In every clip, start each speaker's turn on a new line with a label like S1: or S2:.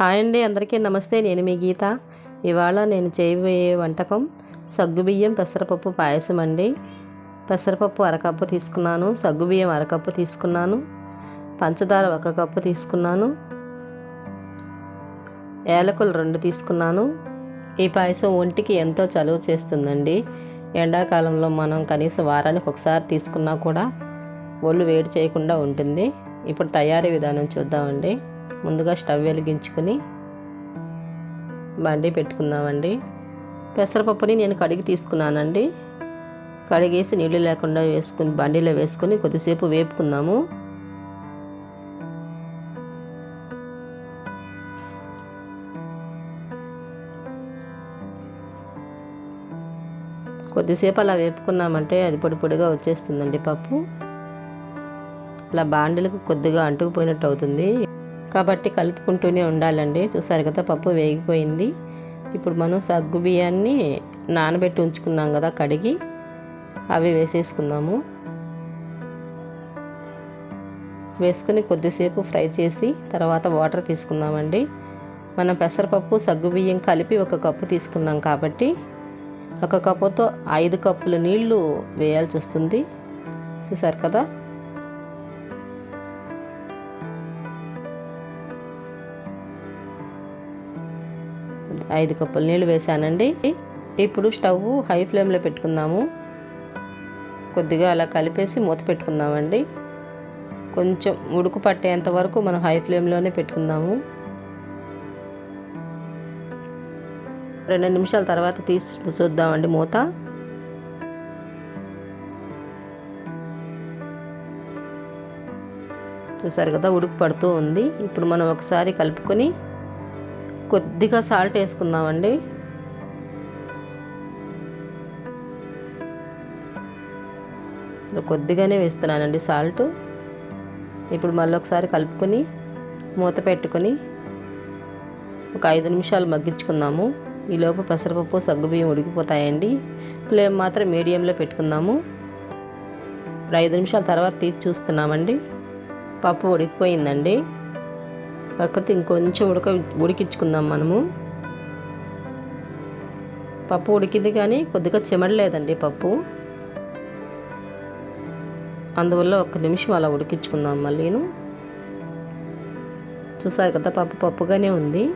S1: Hi అండి, అందరికీ నమస్తే. నేను మీ గీత. ఇవాళ నేను చేయబోయే వంటకం సగ్గుబియ్యం పెసరపప్పు పాయసం అండి. పెసరపప్పు అరకప్పు తీసుకున్నాను, సగ్గుబియ్యం అరకప్పు తీసుకున్నాను, పంచదార 1 కప్పు తీసుకున్నాను, యాలకులు 2 తీసుకున్నాను. ఈ పాయసం ఒంటికి ఎంతో చలువ చేస్తుందండి. ఎండాకాలంలో మనం కనీసం వారానికి ఒకసారి తీసుకున్నా కూడా ఒళ్ళు వేడి చేయకుండా ఉంటుంది. ఇప్పుడు తయారీ విధానం చూద్దామండి. ముందుగా స్టవ్ వెలిగించుకొని బండి పెట్టుకుందామండి. పెసరపప్పుని నేను కడిగి తీసుకున్నానండి. కడిగేసి నీళ్ళు లేకుండా వేసుకుని బండిలో వేసుకొని కొద్దిసేపు వేపుకుందాము. కొద్దిసేపు అలా వేపుకున్నామంటే అది పొడి పొడిగా వచ్చేస్తుందండి పప్పు. అలా బాండిలకు కొద్దిగా అంటుకుపోయినట్టు అవుతుంది కాబట్టి కలుపుకుంటూనే ఉండాలండి. చూసారు కదా, పప్పు వేగిపోయింది. ఇప్పుడు మనం సగ్గు బియ్యాన్ని నానబెట్టి ఉంచుకున్నాం కదా కడిగి, అవి వేసేసుకుందాము. వేసుకుని కొద్దిసేపు ఫ్రై చేసి తర్వాత వాటర్ తీసుకుందామండి. మనం పెసరపప్పు సగ్గు బియ్యం కలిపి 1 కప్పు తీసుకున్నాం కాబట్టి 1 కప్పుతో 5 కప్పుల నీళ్లు వేయాల్సి వస్తుంది. చూసారు కదా, 5 కప్పుల నీళ్ళు వేసానండి. ఇప్పుడు స్టవ్ హై ఫ్లేమ్లో పెట్టుకుందాము. కొద్దిగా అలా కలిపేసి మూత పెట్టుకుందామండి. కొంచెం ఉడుకు పట్టేంత వరకు మనం హై ఫ్లేమ్లోనే పెట్టుకుందాము. 2 నిమిషాల తర్వాత తీసి చూద్దామండి మూత. చూసారు కదా, ఉడుకు పడుతూ ఉంది. ఇప్పుడు మనం ఒకసారి కలుపుకొని కొద్దిగా సాల్ట్ వేసుకుందామండి. కొద్దిగానే వేస్తున్నానండి సాల్ట్. ఇప్పుడు మళ్ళీ ఒకసారి కలుపుకొని మూత పెట్టుకొని ఒక 5 నిమిషాలు మగ్గించుకుందాము. ఈలోపు పెసరపప్పు సగ్గుబియ్యం ఉడికిపోతాయండి. ఫ్లేమ్ మాత్రం మీడియంలో పెట్టుకుందాము. 5 నిమిషాల తర్వాత తీసి చూస్తున్నామండి. పప్పు ఉడికిపోయిందండి. కాకపోతే ఇంకొంచెం ఉడికించుకుందాం మనము. పప్పు ఉడికింది కానీ కొద్దిగా చెమడలేదండి పప్పు. అందువల్ల 1 నిమిషం అలా ఉడికించుకుందాం మళ్ళీను. చూసారు కదా, పప్పుగానే ఉంది.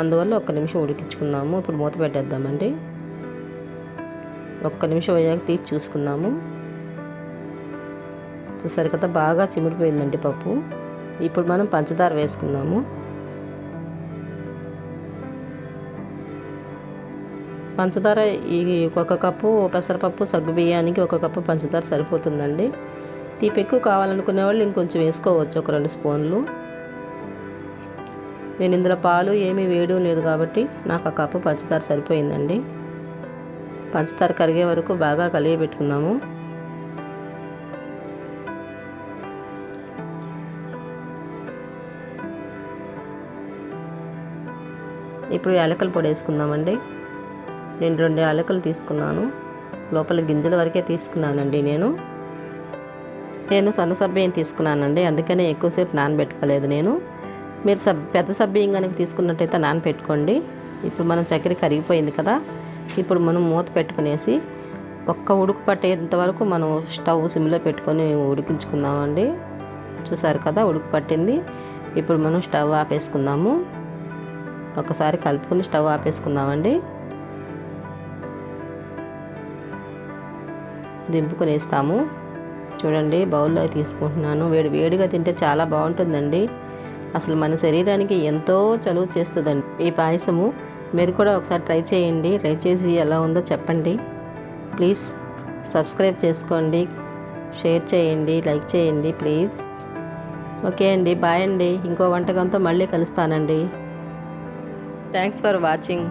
S1: అందువల్ల 1 నిమిషం ఉడికించుకుందాము. ఇప్పుడు మూత పెట్టేద్దామండి. 1 నిమిషం అయ్యాక తీసి చూసుకుందాము. చూసారు కదా, బాగా చిమిడిపోయిందండి పప్పు. ఇప్పుడు మనం పంచదార వేసుకుందాము. పంచదార ఈ 1 కప్పు పెసరపప్పు సగ్గు బియ్యానికి 1 కప్పు పంచదార సరిపోతుందండి. తీపి ఎక్కువ కావాలనుకునే వాళ్ళు ఇంకొంచెం వేసుకోవచ్చు, ఒక 2 స్పూన్లు. నేను ఇందులో పాలు ఏమీ వేయడం లేదు కాబట్టి నాకు 1 కప్పు పంచదార సరిపోయిందండి. పంచదార కరిగే వరకు బాగా కలిగి పెట్టుకుందాము. ఇప్పుడు యాలకుల పొడి వేసుకుందామండి. నేను 2 యాలకులు తీసుకున్నాను. లోపల గింజల వరకే తీసుకున్నానండి. నేను సన్న సబ్బియ్యం తీసుకున్నానండి, అందుకనే ఎక్కువసేపు నానబెట్టుకోలేదు నేను. మీరు పెద్ద సబ్బియ్యం కనుక తీసుకున్నట్టయితే నానబెట్టుకోండి. ఇప్పుడు మనం చక్కెర కరిగిపోయింది కదా, ఇప్పుడు మనం మూత పెట్టుకునేసి ఉడుకు పట్టేంత వరకు మనం స్టవ్ సిమ్లో పెట్టుకొని ఉడికించుకుందామండి. చూసారు కదా, ఉడుకు పట్టింది. ఇప్పుడు మనం స్టవ్ ఆపేసుకుందాము. ఒకసారి కలుపుకొని స్టవ్ ఆపేసుకుందామండి. దింపుకొని వేస్తాము. చూడండి, బౌల్లో తీసుకుంటున్నాను. వేడిగా తింటే చాలా బాగుంటుందండి. అసలు మన శరీరానికి ఎంతో చలువ చేస్తుందండి ఈ పాయసము. మీరు కూడా ఒకసారి ట్రై చేయండి. ట్రై చేసి ఎలా ఉందో చెప్పండి. ప్లీజ్ సబ్స్క్రైబ్ చేసుకోండి, షేర్ చేయండి, లైక్ చేయండి ప్లీజ్. ఓకే అండి, బాయ్ అండి. ఇంకో వంటకంతో మళ్ళీ కలుస్తానండి. Thanks for watching.